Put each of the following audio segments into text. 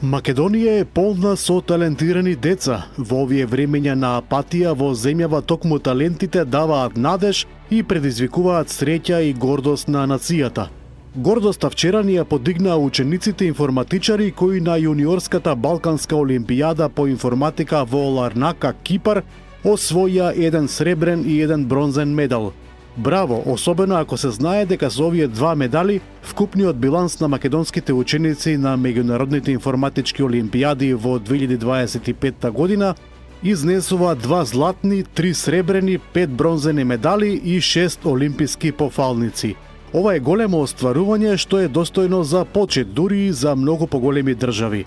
Македонија е полна со талентирани деца. Во овие времења на апатија во земјава токму талентите даваат надеж и предизвикуваат среќа и гордост на нацијата. Гордоста вчера ни ја подигнаа учениците информатичари кои на јуниорската Балканска олимпијада по информатика во Ларнака, Кипар, освоја еден сребрен и еден бронзен медал. Браво, особено ако се знае дека со овие два медали вкупниот биланс на македонските ученици на меѓународните информатички олимпијади во 2025 година изнесува 2 златни, 3 сребрени, 5 бронзени медали и 6 олимписки пофалници. Ова е големо остварување што е достојно за почит дури и за многу поголеми држави.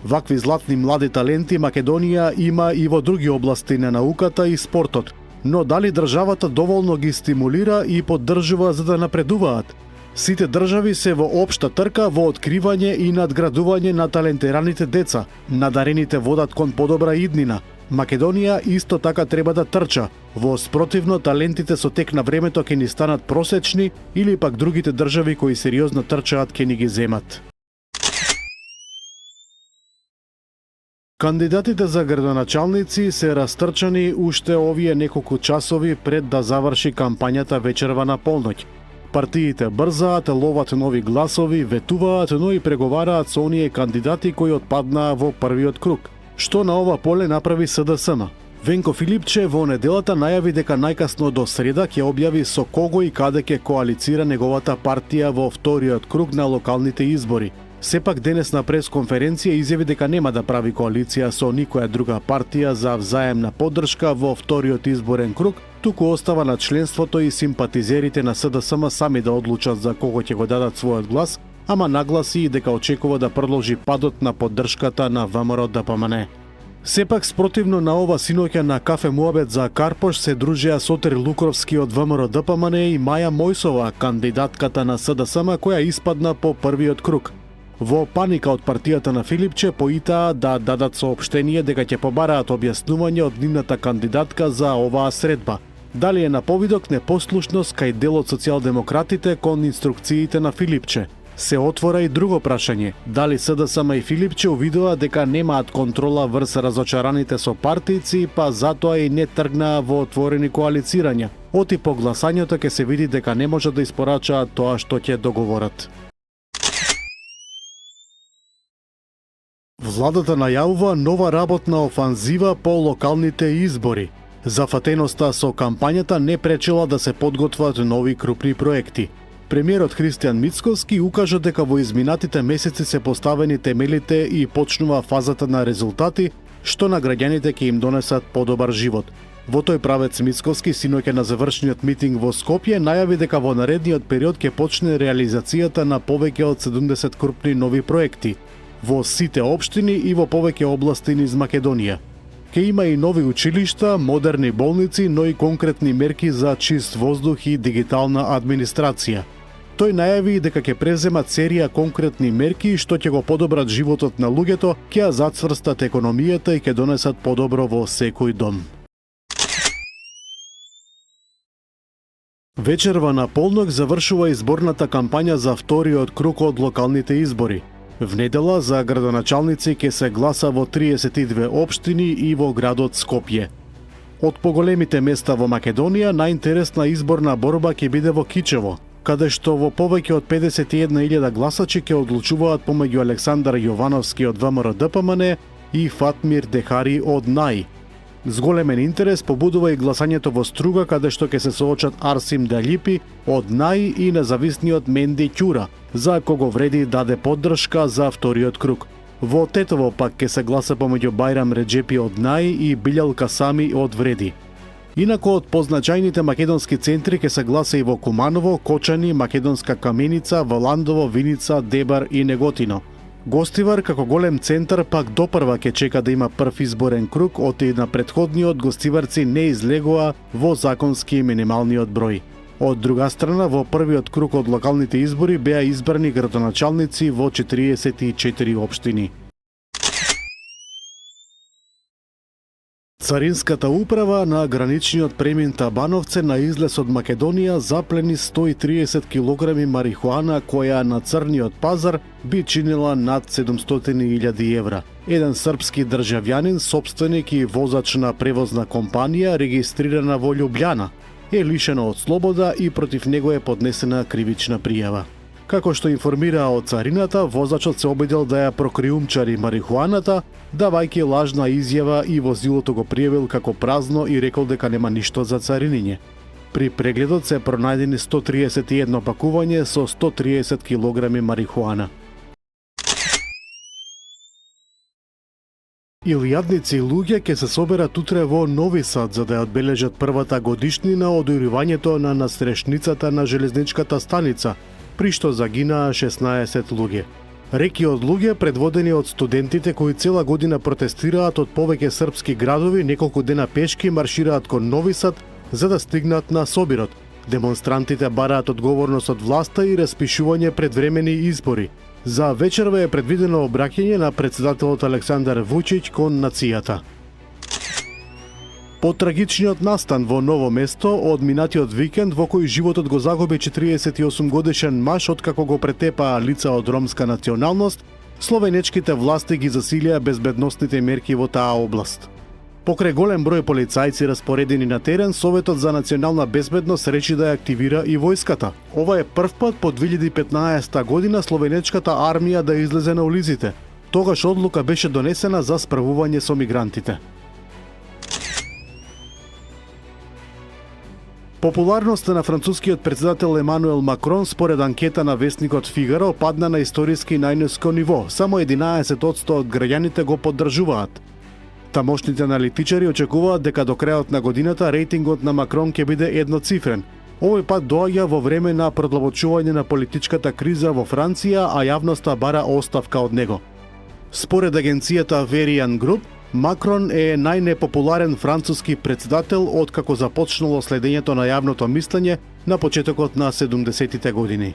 Вакви златни млади таленти Македонија има и во други области на науката и спортот. Но дали државата доволно ги стимулира и поддржува за да напредуваат? Сите држави се во општа трка во откривање и надградување на талентираните деца. Надарените водат кон подобра иднина. Македонија исто така треба да трча. Во спротивно талентите со тек на времето ќе ни станат просечни или пак другите држави кои сериозно трчаат ќе ни ги земат. Кандидатите за градоначалници се растрчани уште овие неколку часови пред да заврши кампањата вечерва на полноќ. Партиите брзаат, ловат нови гласови, ветуваат, но и преговараат со оние кандидати кои отпаднаа во првиот круг. Што на ова поле направи СДСМ? Венко Филипче во неделата најави дека најкасно до среда ќе објави со кого и каде ќе коалицира неговата партија во вториот круг на локалните избори. Сепак денес на пресконференција изјави дека нема да прави коалиција со никоја друга партија за взаемна поддршка во вториот изборен круг, туку остава на членството и симпатизерите на СДСМ сами да одлучат за кого ќе го дадат својот глас, ама нагласи и дека очекува да продолжи падот на поддршката на ВМРО-ДПМН. Сепак, спротивно на ова синоќа на кафе муабет за Карпош се дружеа Сотир Лукровски од ВМРО-ДПМН и Маја Мојсова, кандидатката на СДСМ која испадна по првиот круг. Во паника од партијата на Филипче поитаа да дадат соопштение дека ќе побараат објаснување од нивната кандидатка за оваа средба. Дали е на повидок непослушност кај дел од социјалдемократите кон инструкциите на Филипче? Се отвора и друго прашање. Дали СДСМ и Филипче увидува дека немаат контрола врз разочараните со партијци, па затоа и не тргнаа во отворени коалицирања. Оти по гласањето ќе се види дека не можат да испорачаат тоа што ќе договорат. Владата најавува нова работна офанзива по локалните избори. Зафатеноста со кампањата не пречела да се подготват нови крупни проекти. Премиерот Христијан Мицкоски укажа дека во изминатите месеци се поставени темелите и почнува фазата на резултати, што на граѓаните ќе им донесат подобар живот. Во тој правец Мицкоски синоќа на завршниот митинг во Скопје најави дека во наредниот период ќе почне реализацијата на повеќе од 70 крупни нови проекти во сите општини и во повеќе области низ Македонија. Ке има и нови училишта, модерни болници, но и конкретни мерки за чист воздух и дигитална администрација. Тој најави дека ќе преземат серија конкретни мерки што ќе го подобрат животот на луѓето, ќе ја зацврстат економијата и ќе донесат подобро во секој дом. Вечерва на полнок завршува изборната кампања за вториот круг од локалните избори. В недела за градоначалници ќе се гласа во 32 општини и во градот Скопје. Од поголемите места во Македонија најинтересна изборна борба ќе биде во Кичево, каде што во повеќе од 51.000 гласачи ќе одлучуваат помеѓу Александар Јовановски од ВМРО-ДПМН и Фатмир Дехари од НАИ. Зголемен интерес побудува и гласањето во Струга, каде што ќе се соочат Арсим Далјипи од НАИ и независниот Менди Ќура, за кого вреди даде поддршка за вториот круг. Во Тетово пак ќе се гласа помеѓу Бајрам Реджепи од НАИ и Билјал Касами од Вреди. Инако од позначајните македонски центри ќе се гласа и во Куманово, Кочани, Македонска Каменица, Валандово, Виница, Дебар и Неготино. Гостивар како голем центар пак допрва ќе чека да има прв изборен круг, оти на претходниот гостиварци не излегоа во законски минималниот број. Од друга страна, во првиот круг од локалните избори беа избрани градоначалници во 44 општини. Царинската управа на граничниот премин Табановце на излез од Македонија заплени 130 килограми марихуана која на црниот пазар би чинила над 700.000 евра. Еден српски државјанин, сопственик и возач на превозна компанија регистрирана во Љубљана, е лишено од слобода и против него е поднесена кривична пријава. Како што информира од царината, возачот се обидел да ја прокриумчари марихуаната, давајќи лажна изјава и возилото го пријавил како празно и рекол дека нема ништо за цариниње. При прегледот се пронајдени 131 пакување со 130 килограми марихуана. Илјадници луѓе ќе се соберат утре во Нови Сад за да ја одбележат првата годишнина од уривањето на настрешницата на железничката станица, при што загинаа 16 луѓе. Реки од луѓе, предводени од студентите кои цела година протестираат од повеќе српски градови, неколку дена пешки маршираат кон Нови Сад за да стигнат на собирот. Демонстрантите бараат одговорност од власта и распишување предвремени избори. За вечерва е предвидено обраќање на претседателот Александар Вучиќ кон нацијата. По трагичниот настан во Ново место од минатиот викенд во кој животот го загуби 48 годишен маж откако го претепаа лица од ромска националност, словенечките власти ги засилија безбедносните мерки во таа област. Покрај голем број полицајци распоредени на терен, Советот за национална безбедност речи да ја активира и војската. Ова е прв пат по 2015 година словенечката армија да излезе на улиците. Тогаш одлука беше донесена за справување со мигрантите. Популарноста на францускиот претседател Емануел Макрон според анкета на весникот Фигаро падна на историски најниско ниво. Само 11% од граѓаните го поддржуваат. Тамошните аналитичари очекуваат дека до крајот на годината рейтингот на Макрон ќе биде едноцифрен. Овој пат доаѓа во време на продолбочување на политичката криза во Франција, а јавноста бара оставка од него. Според агенцијата Verian Group, Макрон е најнепопуларен француски претседател откако започнало следењето на јавното мислење на почетокот на 70-тите години.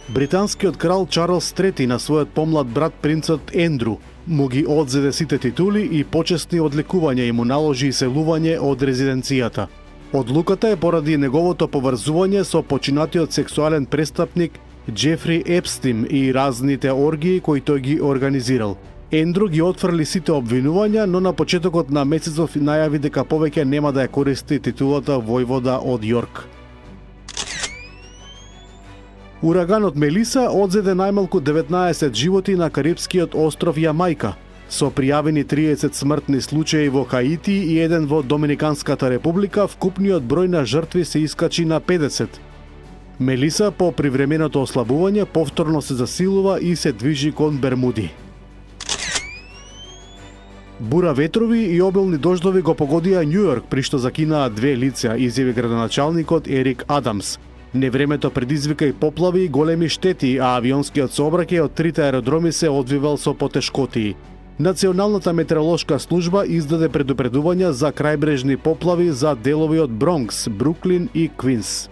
Британскиот крал Чарлс III на својот помлад брат принцот Ендру му ги одзеде сите титули и почесни одликувања и му наложи иселување од резиденцијата. Одлуката е поради неговото поврзување со починатиот сексуален престапник Џефри Епстин и разните оргии кои тој ги организирал. Ендру ги отфрли сите обвинувања, но на почетокот на месецов најави дека повеќе нема да ја користи титулата војвода од Јорк. Ураганот Мелиса одзеде најмалку 19 животи на карипскиот остров Јамајка, со пријавени 30 смртни случаи во Хаити и еден во Доминиканската република, вкупниот број на жртви се искачи на 50. Мелиса по привременото ослабување повторно се засилува и се движи кон Бермуди. Бура ветрови и обилни дождови го погодија Њујорк, при што закинаа 2 лица, изјави градоначалникот Ерик Адамс. Невремето предизвика и поплави и големи штети, а авионскиот сообраќај од 3 аеродроми се одвивал со потешкотии. Националната метеоролошка служба издаде предупредувања за крајбрежни поплави за делови од Бронкс, Бруклин и Квинс.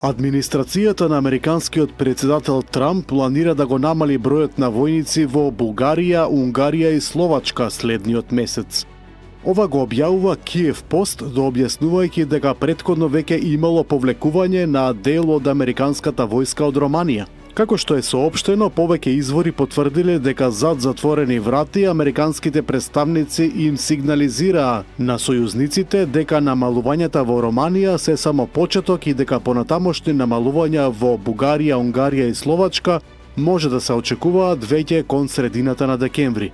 Администрацијата на американскиот претседател Трамп планира да го намали бројот на војници во Бугарија, Унгарија и Словачка следниот месец. Ова го објавува Киев Пост, дообјаснувајќи дека претходно веќе имало повлекување на дел од американската војска од Романија. Како што е соопштено, повеќе извори потврдиле дека зад затворени врати американските представници им сигнализираа на сојузниците дека намалувањата во Романија се само почеток и дека понатамошни намалувања во Бугарија, Унгарија и Словачка може да се очекуваат веќе кон средината на декември.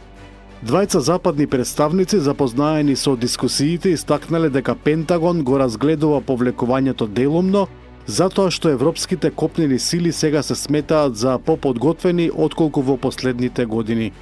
Двајца западни представници запознаени со дискусиите истакнале дека Пентагон го разгледува повлекувањето делумно, затоа што европските копнени сили сега се сметаат за поподготвени отколку во последните години.